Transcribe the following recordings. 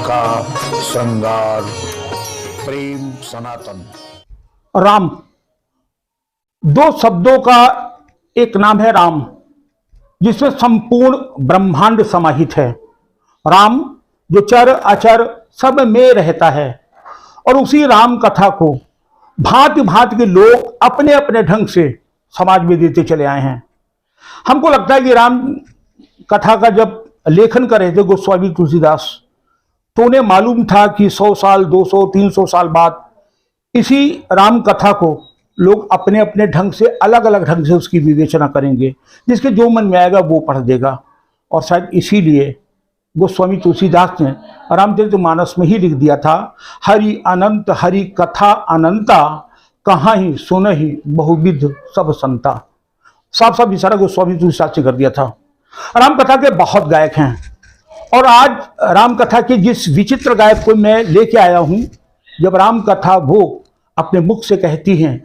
का श्रृंगार। प्रेम सनातन। राम, दो शब्दों का एक नाम है राम, जिसमें संपूर्ण ब्रह्मांड समाहित है। राम जो चर अचर सब में रहता है, और उसी राम कथा को भांति भांति के लोग अपने अपने ढंग से समाज में देते चले आए हैं। हमको लगता है कि राम कथा का जब लेखन कर रहे थे गोस्वामी तुलसीदास, तो उन्हें मालूम था कि 100 साल 200 300 साल बाद इसी राम कथा को लोग अपने अपने ढंग से, अलग अलग ढंग से उसकी विवेचना करेंगे, जिसके जो मन में आएगा वो पढ़ देगा। और शायद इसीलिए गोस्वामी तुलसीदास ने रामचरितमानस में ही लिख दिया था, हरि अनंत हरि कथा अनंता, कहाँ ही सुनहि बहुविध सब संता। साफ साफ इशारा गोस्वामी तुलसीदास ने कर दिया था। राम कथा के बहुत गायक हैं, और आज राम कथा के जिस विचित्र गायक को मैं लेके आया हूं, जब राम कथा वो अपने मुख से कहती हैं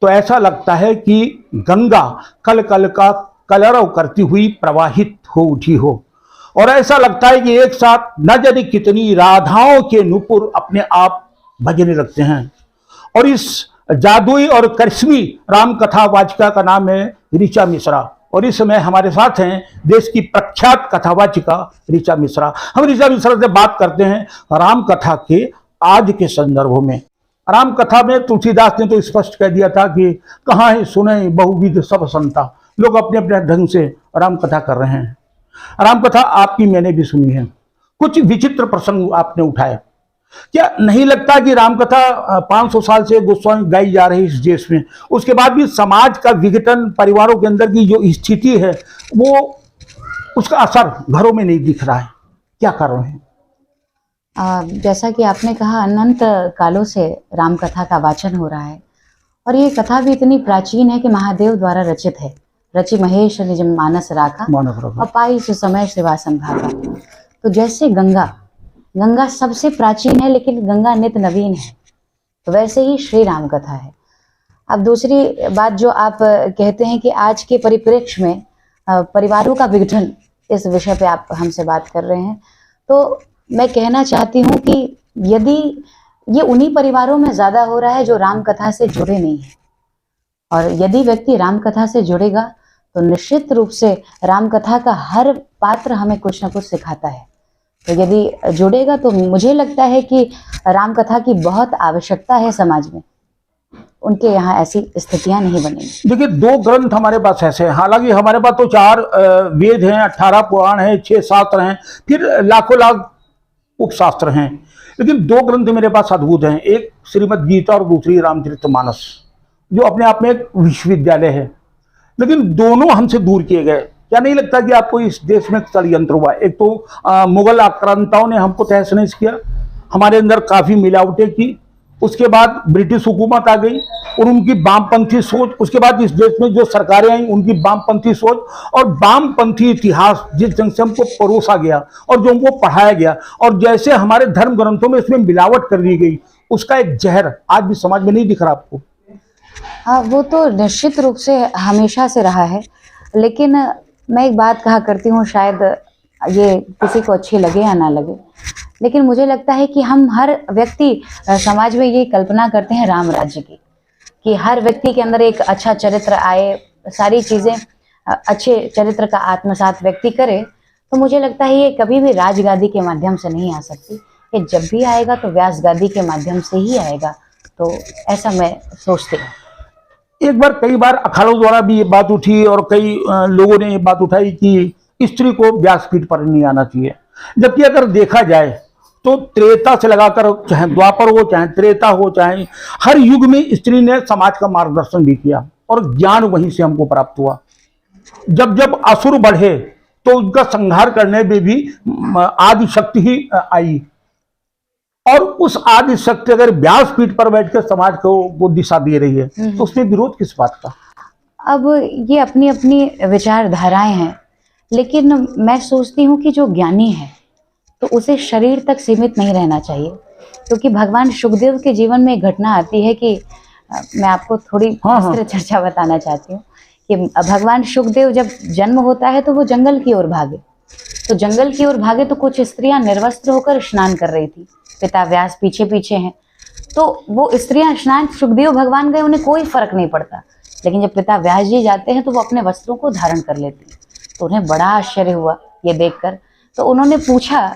तो ऐसा लगता है कि गंगा कल कल का कलरव करती हुई प्रवाहित हो उठी हो, और ऐसा लगता है कि एक साथ न जाने कितनी राधाओं के नुपुर अपने आप बजने लगते हैं। और इस जादुई और करिश्मी राम कथा वाचिका का नाम है ऋचा मिश्रा, और इस समय हमारे साथ हैं देश की प्रख्यात कथावाचिका ऋचा मिश्रा। हम ऋचा मिश्रा से बात करते हैं राम कथा के आज के संदर्भों में। राम कथा में तुलसीदास ने तो स्पष्ट कह दिया था कि कहाँ है सुने बहुविध सब संता। लोग अपने अपने ढंग से राम कथा कर रहे हैं। राम कथा आपकी मैंने भी सुनी है, कुछ विचित्र प्रसंग आपने उठाए। क्या नहीं लगता कि राम कथा 500 साल से गोस्वामी गाई जा रही इस देश में, उसके बाद भी समाज का विघटन, परिवारों के अंदर की जो स्थिति है, वो उसका असर घरों में नहीं दिख रहा है? क्या कारण है? जैसा कि आपने कहा, अनंत कालों से राम कथा का वाचन हो रहा है, और ये कथा भी इतनी प्राचीन है कि महादेव द्वारा रचित है। रचि महेश निज मानस राखा, अपाई सुसमय सेवा संभागा। तो जैसे गंगा सबसे प्राचीन है, लेकिन गंगा नित्य नवीन है, तो वैसे ही श्री राम कथा है। अब दूसरी बात जो आप कहते हैं कि आज के परिप्रेक्ष्य में परिवारों का विघटन, इस विषय पे आप हमसे बात कर रहे हैं, तो मैं कहना चाहती हूँ कि यदि ये उन्हीं परिवारों में ज्यादा हो रहा है जो राम कथा से जुड़े नहीं है, और यदि व्यक्ति राम कथा से जुड़ेगा तो निश्चित रूप से राम कथा का हर पात्र हमें कुछ ना कुछ सिखाता है। तो यदि जुड़ेगा तो मुझे लगता है कि राम कथा की बहुत आवश्यकता है समाज में। उनके यहाँ ऐसी स्थितियां नहीं बनेंगी। देखिए, 2 ग्रंथ हमारे पास ऐसे हैं। हालांकि हमारे पास तो 4 वेद हैं, 18 पुराण हैं, 6 शास्त्र हैं, फिर लाखों लाख उपशास्त्र हैं, लेकिन 2 ग्रंथ मेरे पास अद्भुत हैं। एक श्रीमद् गीता और दूसरी रामचरितमानस, जो अपने आप में एक विश्वविद्यालय है, लेकिन दोनों हमसे दूर किए गए। क्या नहीं लगता कि आपको इस देश में षड्यंत्र हुआ? एक तो मुगल आक्रांताओं ने हमको तहस नहस किया, हमारे अंदर काफी मिलावटें की, उसके बाद ब्रिटिश हुकूमत आ गई और उनकी वामपंथी सोच, उसके बाद इस देश में जो सरकारें आई उनकी वामपंथी सोच और वामपंथी इतिहास जिस ढंग से हमको परोसा गया और जो हमको पढ़ाया गया, और जैसे हमारे धर्म ग्रंथों में इसमें मिलावट कर दी गई, उसका एक जहर आज भी समाज में नहीं दिख रहा आपको? हाँ, वो तो निश्चित रूप से हमेशा से रहा है, लेकिन मैं एक बात कहा करती हूँ, शायद ये किसी को अच्छी लगे या ना लगे, लेकिन मुझे लगता है कि हम हर व्यक्ति समाज में ये कल्पना करते हैं राम राज्य की, कि हर व्यक्ति के अंदर एक अच्छा चरित्र आए, सारी चीज़ें अच्छे चरित्र का आत्मसात व्यक्ति करे। तो मुझे लगता है ये कभी भी राजगादी के माध्यम से नहीं आ सकती, ये जब भी आएगा तो व्यास गादी के माध्यम से ही आएगा। तो ऐसा मैं सोचती हूँ। एक बार, कई बार अखाड़ों द्वारा भी ये बात उठी और कई लोगों ने ये बात उठाई कि स्त्री को व्यासपीठ पर नहीं आना चाहिए, जबकि अगर देखा जाए तो त्रेता से लगाकर, चाहे द्वापर हो चाहे त्रेता हो, चाहे हर युग में स्त्री ने समाज का मार्गदर्शन भी किया, और ज्ञान वहीं से हमको प्राप्त हुआ। जब जब असुर बढ़े तो उनका संहार करने में भी आदि शक्ति ही आई, और उस आदि शक्ति अगर व्यासपीठ पर बैठकर समाज को वो दिशा दे रही है, तो उसमें विरोध किस बात का? अब ये अपनी अपनी विचारधाराएं हैं, लेकिन मैं सोचती हूँ कि जो ज्ञानी है तो उसे शरीर तक सीमित नहीं रहना चाहिए, क्योंकि भगवान शुकदेव के जीवन में एक घटना आती है कि मैं आपको थोड़ी विस्तृत चर्चा बताना चाहती हूँ कि भगवान शुकदेव जब जन्म होता है तो वो जंगल की ओर भागे, तो जंगल की ओर भागे तो कुछ स्त्रियां निर्वस्त्र होकर स्नान कर रही थी। पिता व्यास पीछे पीछे हैं। तो वो स्त्रियां स्नान, सुखदेव भगवान गए, उन्हें कोई फर्क नहीं पड़ता। लेकिन जब पिता व्यास जी जाते हैं तो वो अपने वस्त्रों को धारण कर लेती हैं। तो उन्हें बड़ा आश्चर्य हुआ ये देखकर। तो उन्होंने पूछा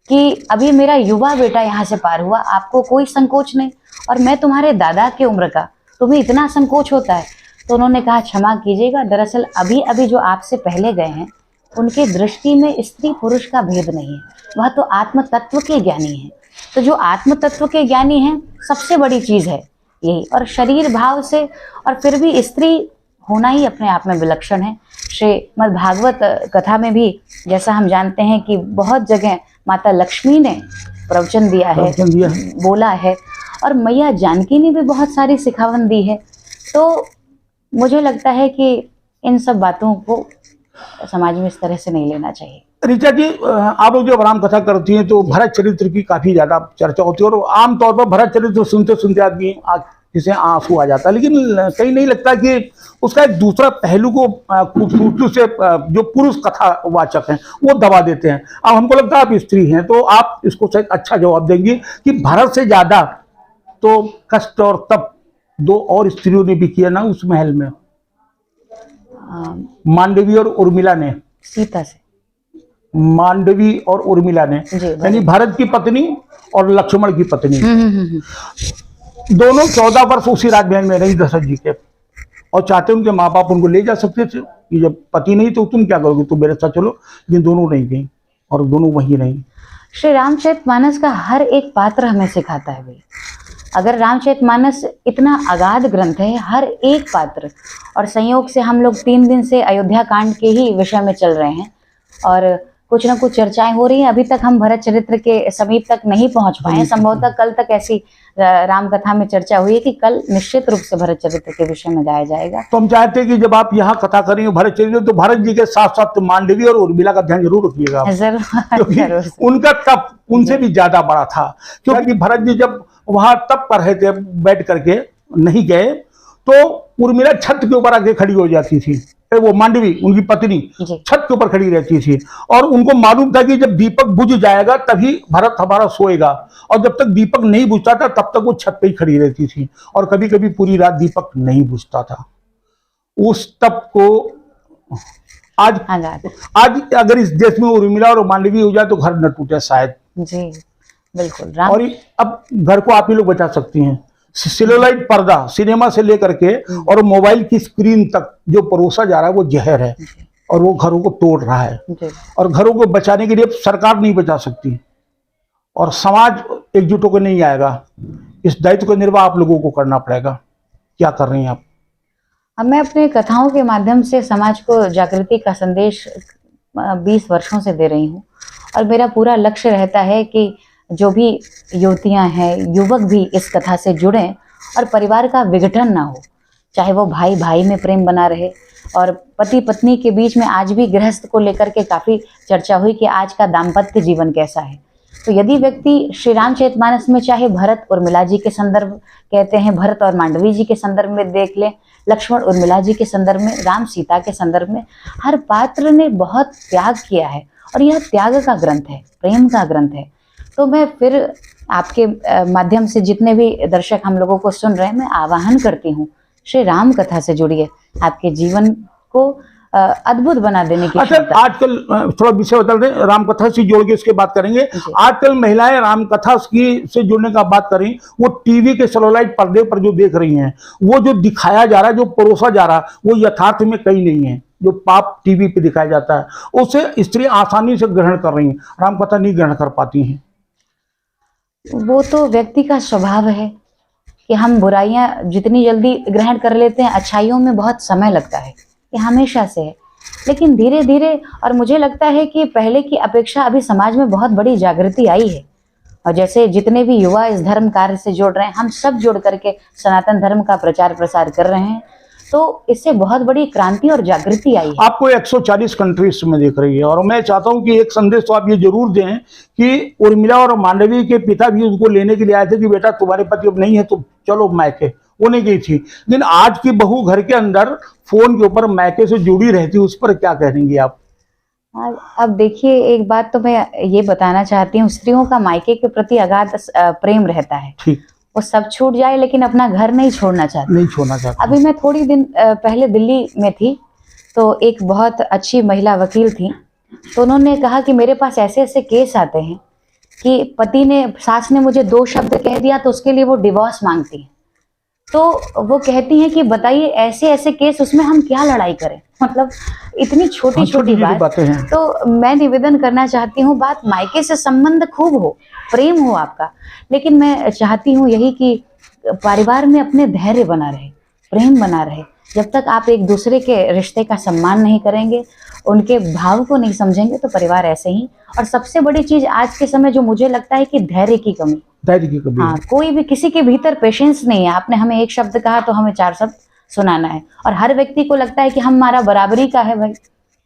कि अभी मेरा युवा बेटा यहाँ से पार हुआ, आपको कोई संकोच नहीं, और मैं तुम्हारे दादा की उम्र का, तुम्हें इतना संकोच होता है। तो उन्होंने कहा, क्षमा कीजिएगा, दरअसल अभी अभी जो आपसे पहले गए हैं उनकी दृष्टि में स्त्री पुरुष का भेद नहीं है, वह तो आत्म तत्व के ज्ञानी हैं। तो जो आत्म तत्व के ज्ञानी हैं, सबसे बड़ी चीज है यही। और शरीर भाव से, और फिर भी स्त्री होना ही अपने आप में विलक्षण है। श्रीमद् भागवत कथा में भी जैसा हम जानते हैं कि बहुत जगह माता लक्ष्मी ने प्रवचन दिया है, बोला है, और मैया जानकी ने भी बहुत सारी सिखावन दी है। तो मुझे लगता है कि इन सब बातों को समाज में इस तरह से नहीं लेना चाहिए। ऋचा जी, आप लोग जब राम कथा करती हैं तो भरत चरित्र की काफी ज्यादा चर्चा होती है, और आमतौर पर भरत चरित्र सुनते सुनते आदमी जिसे आंसू आ जाता है, लेकिन कहीं नहीं लगता कि उसका एक दूसरा पहलू को खूबसूरती से जो पुरुष कथावाचक हैं वो दबा देते हैं। अब हमको लगता है आप स्त्री हैं, तो आप इसको शायद अच्छा जवाब देंगी कि भरत से ज्यादा तो कष्ट और तप दो और स्त्रियों ने भी किया ना उस महल में, मांडवी और उर्मिला ने। सीता से, मांडवी और उर्मिला ने, यानी भरत की पत्नी और लक्ष्मण की पत्नी, दोनों 14 वर्ष उसी राजमहल में रही दशरथ जी के, और चाहते उनके माँ बाप उनको ले जा सकते थे कि जब पति नहीं तो तुम क्या करोगे, तुम मेरे साथ चलो, लेकिन दोनों नहीं गई और दोनों वहीं रही। श्री रामचरितमानस का हर एक पात्र हमें सिखाता है भाई। अगर रामचरितमानस इतना अगाध ग्रंथ है, हर एक पात्र, और संयोग से हम लोग 3 दिन से अयोध्या कांड के ही विषय में चल रहे हैं, और कुछ ना कुछ चर्चाएं हो रही हैं। अभी तक हम भरत चरित्र के समीप तक नहीं पहुंच पाए हैं। संभवतः कल तक ऐसी राम कथा में चर्चा हुई है कि कल निश्चित रूप से भरत चरित्र के विषय में गाया जाएगा। तो हम चाहते हैं कि जब आप यहाँ कथा करेंगे भरत चरित्र, तो भरत जी के साथ साथ मांडवी और उर्मिला का ध्यान जरूर रखिएगा, जरूर। उनका तप उनसे भी ज्यादा बड़ा था, क्योंकि भरत जी जब वहां तप कर रहे थे बैठ करके नहीं गए, तो उर्मिला छत के ऊपर आके खड़ी हो जाती थी, वो मांडवी उनकी पत्नी छत के ऊपर खड़ी रहती थी, और उनको मालूम था कि जब दीपक बुझ जाएगा तभी भरत हमारा सोएगा, और जब तक दीपक नहीं बुझता था तब तक वो छत पे ही खड़ी रहती थी, और कभी कभी पूरी रात दीपक नहीं बुझता था। उस तप को आज अगर इस देश में उर्मिला और मांडवी हो जाए तो घर न टूटे शायद। जी बिल्कुल। और अब घर को आप ही लोग बचा सकती हैं। सेलुलाइट पर्दा सिनेमा से लेकर के और मोबाइल की स्क्रीन तक जो परोसा जा रहा है वो जहर है, और वो घरों को तोड़ रहा है, और घरों को बचाने के लिए सरकार नहीं बचा सकती, और समाज एकजुट होकर नहीं आएगा। इस दायित्व का निर्वाह आप लोगों को करना पड़ेगा। क्या कर रही हैं आप? अब मैं अपने कथाओं के माध्यम से समाज को जागृति का संदेश 20 वर्षों से दे रही हूँ, और मेरा पूरा लक्ष्य रहता है कि जो भी युवतियां हैं, युवक भी इस कथा से जुड़ें और परिवार का विघटन ना हो। चाहे वो भाई भाई में प्रेम बना रहे, और पति पत्नी के बीच में आज भी गृहस्थ को लेकर के काफ़ी चर्चा हुई कि आज का दाम्पत्य जीवन कैसा है। तो यदि व्यक्ति श्री रामचरितमानस में चाहे भरत उर्मिला जी के संदर्भ कहते हैं, भरत और मांडवी जी के संदर्भ में देख लें, लक्ष्मण उर्मिला जी के संदर्भ में, राम सीता के संदर्भ में, हर पात्र ने बहुत त्याग किया है, और यह त्याग का ग्रंथ है, प्रेम का ग्रंथ है। तो मैं फिर आपके माध्यम से जितने भी दर्शक हम लोगों को सुन रहे हैं, मैं आह्वान करती हूँ, श्री राम कथा से जुड़िए, आपके जीवन को अद्भुत बना देने की। अच्छा, आजकल थोड़ा विषय बदल दें, राम कथा से जोड़ के इसके बात करेंगे। आजकल महिलाएं राम कथा की से जुड़ने का बात करें, वो टीवी के सेलुलाइट पर्दे पर जो देख रही हैं, वो जो दिखाया जा रहा है, जो परोसा जा रहा है, वो यथार्थ में कहीं नहीं है। जो पाप टीवी पे दिखाया जाता है उसे स्त्री आसानी से ग्रहण कर रही हैं, राम कथा नहीं ग्रहण कर पाती हैं। वो तो व्यक्ति का स्वभाव है कि हम बुराइयां जितनी जल्दी ग्रहण कर लेते हैं, अच्छाइयों में बहुत समय लगता है, ये हमेशा से है। लेकिन धीरे धीरे, और मुझे लगता है कि पहले की अपेक्षा अभी समाज में बहुत बड़ी जागृति आई है, और जैसे जितने भी युवा इस धर्म कार्य से जुड़ रहे हैं, हम सब जुड़ करके सनातन धर्म का प्रचार प्रसार कर रहे हैं, तो इससे बहुत बड़ी क्रांति और जागृति आई है। आपको 140 कंट्रीज में देख रही है, और मैं चाहता हूं कि एक संदेश तो आप ये जरूर दें कि उर्मिला और मांडवी के पिता भी उनको लेने के लिए आए थे कि बेटा तुम्हारे पति अब नहीं है तो चलो मायके, वो नहीं गई थी। लेकिन आज की बहू घर के अंदर फोन के ऊपर मायके से जुड़ी रहती, उस पर क्या कहेंगी आप? अब देखिए, एक बात तो मैं ये बताना चाहती हूँ, स्त्रियों का मायके के प्रति अगाध प्रेम रहता है। ठीक, वो सब छूट जाए लेकिन अपना घर नहीं छोड़ना चाहती। नहीं छोड़ना चाहता। अभी मैं थोड़ी दिन पहले दिल्ली में थी, तो एक बहुत अच्छी महिला वकील थी, तो उन्होंने कहा कि मेरे पास ऐसे ऐसे केस आते हैं कि पति ने, सास ने मुझे 2 शब्द कह दिया तो उसके लिए वो डिवोर्स मांगती है। तो वो कहती हैं कि बताइए ऐसे ऐसे केस, उसमें हम क्या लड़ाई करें, मतलब इतनी छोटी छोटी बातें हैं। तो मैं निवेदन करना चाहती हूँ, बात मायके से संबंध खूब हो, प्रेम हो आपका, लेकिन मैं चाहती हूँ यही कि परिवार में अपने धैर्य बना रहे, प्रेम बना रहे। जब तक आप एक दूसरे के रिश्ते का सम्मान नहीं करेंगे, उनके भाव को नहीं समझेंगे, तो परिवार ऐसे ही। और सबसे बड़ी चीज आज के समय जो मुझे लगता है कि धैर्य की कमी। धैर्य की कमी। हाँ, कोई भी, किसी के भीतर पेशेंस नहीं है। आपने हमें एक शब्द कहा तो हमें 4 शब्द सुनाना है, और हर व्यक्ति को लगता है कि हमारा बराबरी का है भाई।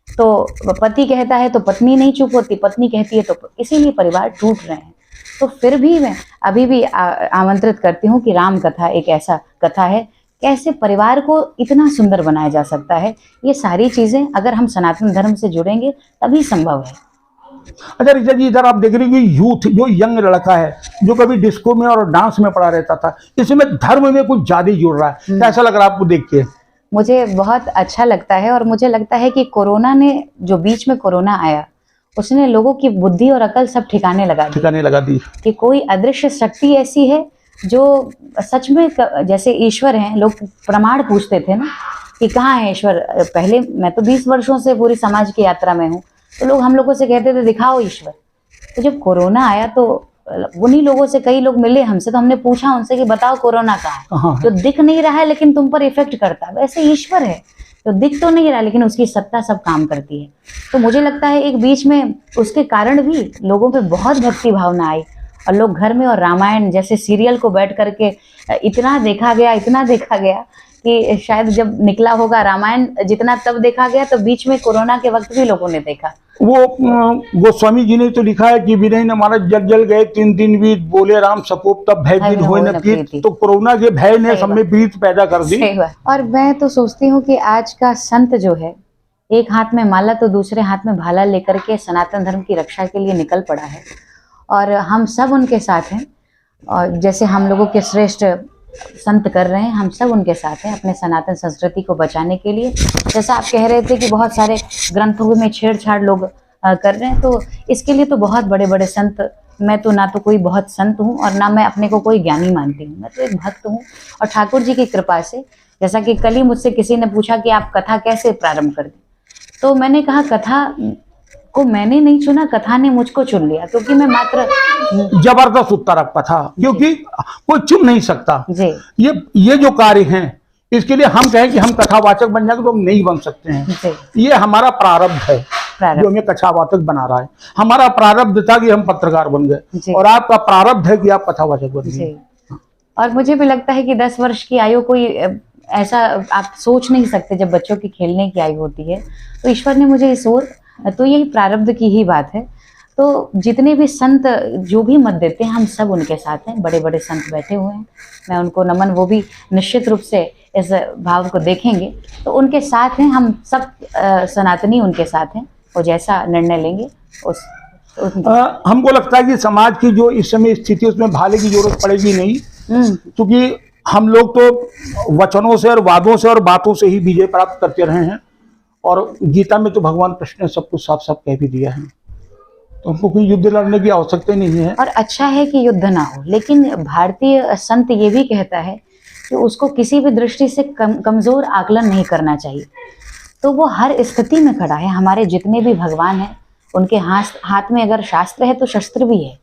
तो पति कहता है तो पत्नी नहीं चुप होती, पत्नी कहती है तो, इसीलिए परिवार टूट रहे हैं। तो फिर भी मैं अभी भी आमंत्रित करती हूँ कि राम कथा एक ऐसा कथा है, कैसे परिवार को इतना सुंदर बनाया जा सकता है। ये सारी चीजें अगर हम सनातन धर्म से जुड़ेंगे तभी संभव है। अच्छा ऋचा जी, इधर आप देख रहे हो कि यूथ जो यंग लड़का है, जो कभी डिस्को में और डांस में पड़ा रहता था, इसमें धर्म में कुछ ज्यादा जुड़ रहा है। कैसा लग रहा है आपको देख के? मुझे बहुत अच्छा लगता है, और मुझे लगता है कि कोरोना ने, जो बीच में कोरोना आया, उसने लोगों की बुद्धि और अकल सब ठिकाने लगा दी कि कोई अदृश्य शक्ति ऐसी है जो सच में, जैसे ईश्वर हैं, लोग प्रमाण पूछते थे ना कि कहाँ है ईश्वर। पहले मैं तो 20 वर्षों से पूरी समाज की यात्रा में हूँ, तो लोग हम लोगों से कहते थे दिखाओ ईश्वर। तो जब कोरोना आया तो उन्हीं लोगों से कई लोग मिले हमसे, तो हमने पूछा उनसे कि बताओ कोरोना कहाँ है, जो दिख नहीं रहा है लेकिन तुम पर इफेक्ट करता है। वैसे ईश्वर है, तो दिख तो नहीं रहा लेकिन उसकी सत्ता सब काम करती है। तो मुझे लगता है एक बीच में उसके कारण भी लोगों पे बहुत भक्ति भावना आई, और लोग घर में और रामायण जैसे सीरियल को बैठ करके इतना देखा गया कि शायद जब निकला होगा रामायण जितना तब देखा गया, तो बीच में कोरोना के वक्त भी लोगों ने देखा। वो गोस्वामी जी ने तो लिखा है कि विनय न मानस जल जल गए 3 दिन बीत, बोले राम सकोप तब भय दिन होए न प्रीत। तो कोरोना के भय ने सब में प्रीत पैदा कर दी। और मैं तो सोचती हूँ कि आज का संत जो है, एक हाथ में माला तो दूसरे हाथ में भाला लेकर के सनातन धर्म की रक्षा के लिए निकल पड़ा है, और हम सब उनके साथ हैं। और जैसे हम लोगों के श्रेष्ठ संत कर रहे हैं, हम सब उनके साथ हैं अपने सनातन संस्कृति को बचाने के लिए। जैसा आप कह रहे थे कि बहुत सारे ग्रंथों में छेड़छाड़ लोग कर रहे हैं, तो इसके लिए तो बहुत बड़े बड़े संत, मैं तो ना तो कोई बहुत संत हूँ और ना मैं अपने को कोई ज्ञानी मानती हूँ, मैं तो एक भक्त हूँ। और ठाकुर जी की कृपा से, जैसा कि कल ही मुझसे किसी ने पूछा कि आप कथा कैसे प्रारंभ कर दी, तो मैंने कहा कथा को मैंने नहीं चुना, कथा ने मुझको चुन लिया, क्योंकि मैं मात्र जबरदस्त उत्तर आपका था, क्योंकि कोई चुन नहीं सकता। ये जो कार्य हैं, इसके लिए हम कहें कि हम कथावाचक बन जाएंगे तो हम नहीं बन सकते हैं। ये हमारा प्रारब्ध है जो हमें कथावाचक बना रहा है। हमारा प्रारब्ध था कि हम पत्रकार बन गए, और आपका प्रारब्ध है कि आप कथावाचक बन गए। और मुझे भी लगता है कि 10 वर्ष की आयु कोई ऐसा आप सोच नहीं सकते, जब बच्चों की खेलने की आयु होती है, तो ईश्वर ने मुझे इस ओर, तो यही प्रारब्ध की ही बात है। तो जितने भी संत जो भी मत देते हैं, हम सब उनके साथ हैं। बड़े बड़े संत बैठे हुए हैं, मैं उनको नमन, वो भी निश्चित रूप से इस भाव को देखेंगे, तो उनके साथ हैं। हम सब सनातनी उनके साथ हैं, वो जैसा निर्णय लेंगे उस हमको लगता है कि समाज की जो इस समय स्थिति, उसमें भाले की जरूरत पड़ेगी नहीं, क्योंकि हम लोग तो वचनों से और वादों से और बातों से ही विजय प्राप्त करते रहे हैं, और गीता में तो भगवान कृष्ण ने सब कुछ साफ साफ कह भी दिया है, तो हमको कोई युद्ध लड़ने की आवश्यकता नहीं है। और अच्छा है कि युद्ध ना हो, लेकिन भारतीय संत ये भी कहता है कि उसको किसी भी दृष्टि से कमजोर आकलन नहीं करना चाहिए। तो वो हर स्थिति में खड़ा है। हमारे जितने भी भगवान हैं, उनके हाथ में अगर शास्त्र है तो शस्त्र भी है।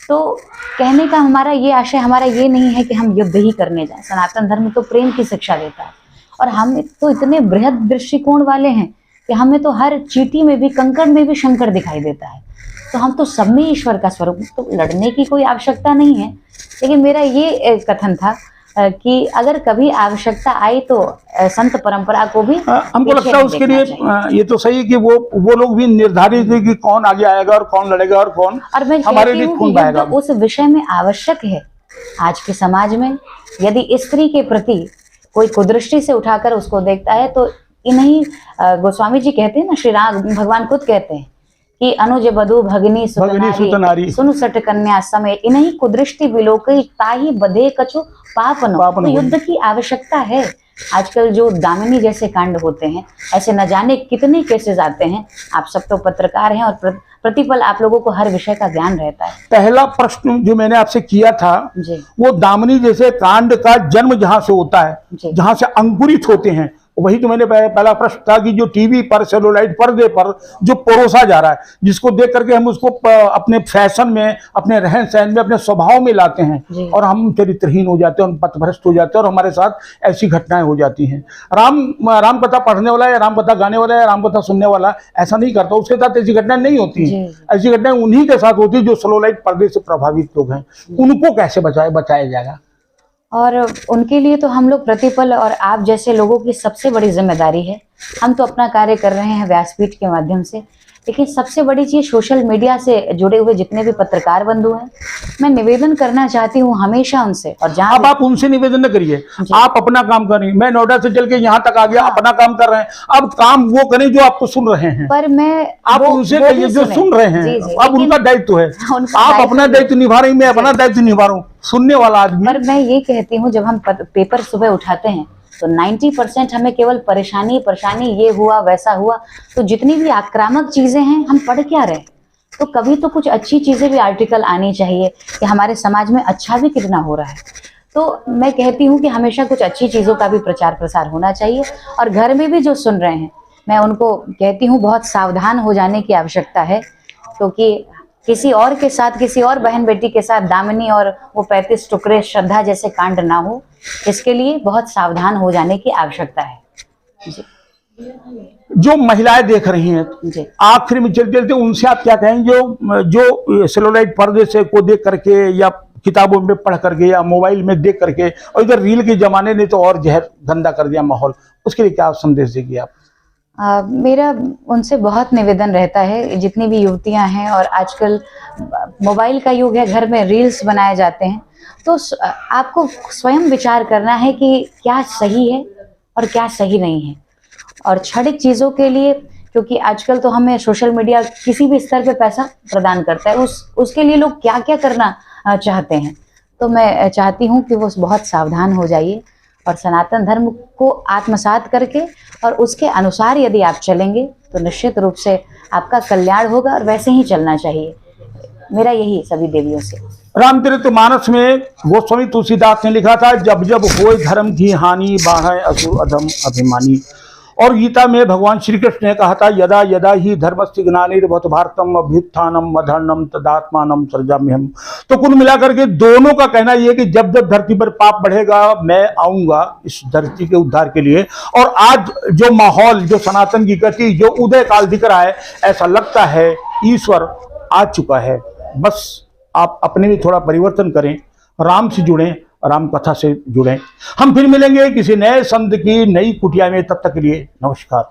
तो कहने का हमारा ये आशय, हमारा ये नहीं है कि हम युद्ध ही करने जाएं। सनातन धर्म तो प्रेम की शिक्षा देता है, और हम तो इतने बृहद दृष्टिकोण वाले हैं कि हमें तो हर चींटी में भी, कंकड़ में भी शंकर दिखाई देता है। तो हम तो सब में ईश्वर का स्वरूप, तो लड़ने की कोई आवश्यकता नहीं है। लेकिन मेरा ये कथन था कि अगर कभी आवश्यकता आई तो संत परंपरा को भी, हमको लगता है उसके लिए ये तो सही है कि वो लोग भी निर्धारित है कि कौन आगे आएगा और कौन लड़ेगा और कौन हमारे लिए खून बहाएगा। उस विषय में आवश्यक है आज के समाज में। यदि स्त्री के प्रति कोई कुदृष्टि से उठाकर उसको देखता है, तो इन्हीं गोस्वामी जी कहते हैं ना, श्री राम भगवान खुद कहते हैं कि अनुज बधु भगनी सुतनारी सुनु सट कन्या समय, इन्हीं कुदृष्टि बिलोकई ताही बधे कछु पापन। तो युद्ध की आवश्यकता है। आजकल जो दामिनी जैसे कांड होते हैं, ऐसे न जाने कितने केसेस आते हैं। आप सब तो पत्रकार हैं और प्रतिपल आप लोगों को हर विषय का ज्ञान रहता है। पहला प्रश्न जो मैंने आपसे किया था जी। वो दामिनी जैसे कांड का जन्म जहां से होता है, जहां से अंकुरित होते हैं, वही तो मैंने पहला प्रश्न था कि जो टीवी पर सेलुलाइट पर्दे पर जो परोसा जा रहा है, जिसको देख करके हम उसको अपने फैशन में, अपने रहन सहन में, अपने स्वभाव में लाते हैं और हम चरित्रहीन हो जाते हैं, हम पथभ्रष्ट हो जाते हैं और हमारे साथ ऐसी घटनाएं हो जाती हैं। राम कथा पढ़ने वाला या राम कथा गाने वाला या राम कथा सुनने वाला ऐसा नहीं करता, उसके साथ ऐसी घटनाएं नहीं होती। ऐसी घटनाएं उन्हीं के साथ होती है जो सेलुलाइट पर्दे से प्रभावित लोग हैं। उनको कैसे बचाया जाएगा? और उनके लिए तो हम लोग प्रतिपल और आप जैसे लोगों की सबसे बड़ी जिम्मेदारी है। हम तो अपना कार्य कर रहे हैं व्यासपीठ के माध्यम से, लेकिन सबसे बड़ी चीज सोशल मीडिया से जुड़े हुए जितने भी पत्रकार बंधु हैं, मैं निवेदन करना चाहती हूँ हमेशा उनसे। और जहाँ अब आप उनसे निवेदन न करिए, आप अपना काम करें। मैं नोएडा से चल के यहाँ तक आ गया, अपना काम कर रहे हैं। अब काम वो करें जो आपको सुन रहे हैं। पर मैं आप उनसे कहिए जो सुन रहे हैं। अब उनका दायित्व है, आप अपना दायित्व निभा रही, मैं अपना दायित्व निभा रहा हूँ, सुनने वाला आदमी। पर मैं ये कहती हूँ, जब हम पेपर सुबह उठाते हैं तो 90% हमें केवल परेशानी, ये हुआ वैसा हुआ। तो जितनी भी आक्रामक चीजें हैं हम पढ़ क्या रहे, तो कभी तो कुछ अच्छी चीजें भी आर्टिकल आनी चाहिए कि हमारे समाज में अच्छा भी कितना हो रहा है। तो मैं कहती हूँ कि हमेशा कुछ अच्छी चीजों का भी प्रचार प्रसार होना चाहिए। और घर में भी जो सुन रहे हैं, मैं उनको कहती हूँ बहुत सावधान हो जाने की आवश्यकता है, क्योंकि किसी और के साथ, किसी और बहन बेटी के साथ दामिनी और वो 35 टुकड़े श्रद्धा जैसे कांड ना हो, इसके लिए बहुत सावधान हो जाने की आवश्यकता है। जी। जो महिलाएं देख रही हैं, आखिर में चलते चलते उनसे आप क्या कहेंगे, जो सेलुलाइट पर्दे से को देख करके या किताबों में पढ़ करके या मोबाइल में देख करके, और इधर रील के जमाने ने तो और जहर गंदा कर दिया माहौल, उसके लिए क्या संदेश देगी आप? मेरा उनसे बहुत निवेदन रहता है, जितनी भी युवतियां हैं, और आजकल मोबाइल का युग है, घर में रील्स बनाए जाते हैं, तो आपको स्वयं विचार करना है कि क्या सही है और क्या सही नहीं है। और क्षणिक चीज़ों के लिए, क्योंकि आजकल तो हमें सोशल मीडिया किसी भी स्तर पे पैसा प्रदान करता है, उसके लिए लोग क्या क्या करना चाहते हैं। तो मैं चाहती हूँ कि वो बहुत सावधान हो जाइए और सनातन धर्म को आत्मसात करके और उसके अनुसार यदि आप चलेंगे तो निश्चित रूप से आपका कल्याण होगा, और वैसे ही चलना चाहिए। मेरा यही सभी देवियों से। रामचरितमानस में गोस्वामी तुलसीदास ने लिखा था, जब जब होए धर्म की हानि, बाढ़े असुर अधम अभिमानी। और गीता में भगवान श्री कृष्ण ने कहा था, यदा यदा ही धर्मस्य ग्लानिर्भवति भारतम अभ्युत्थानम अधर्मम तदात्मानं सृजाम्यहम्। तो कुल मिलाकर के दोनों का कहना यह है कि जब जब धरती पर पाप बढ़ेगा, मैं आऊंगा इस धरती के उद्धार के लिए। और आज जो माहौल, जो सनातन की गति, जो उदय काल दिख रहा है, ऐसा लगता है ईश्वर आ चुका है। बस आप अपने में थोड़ा परिवर्तन करें, राम से जुड़ें, राम कथा से जुड़ें। हम फिर मिलेंगे किसी नए संत की नई कुटिया में, तब तक के लिए नमस्कार।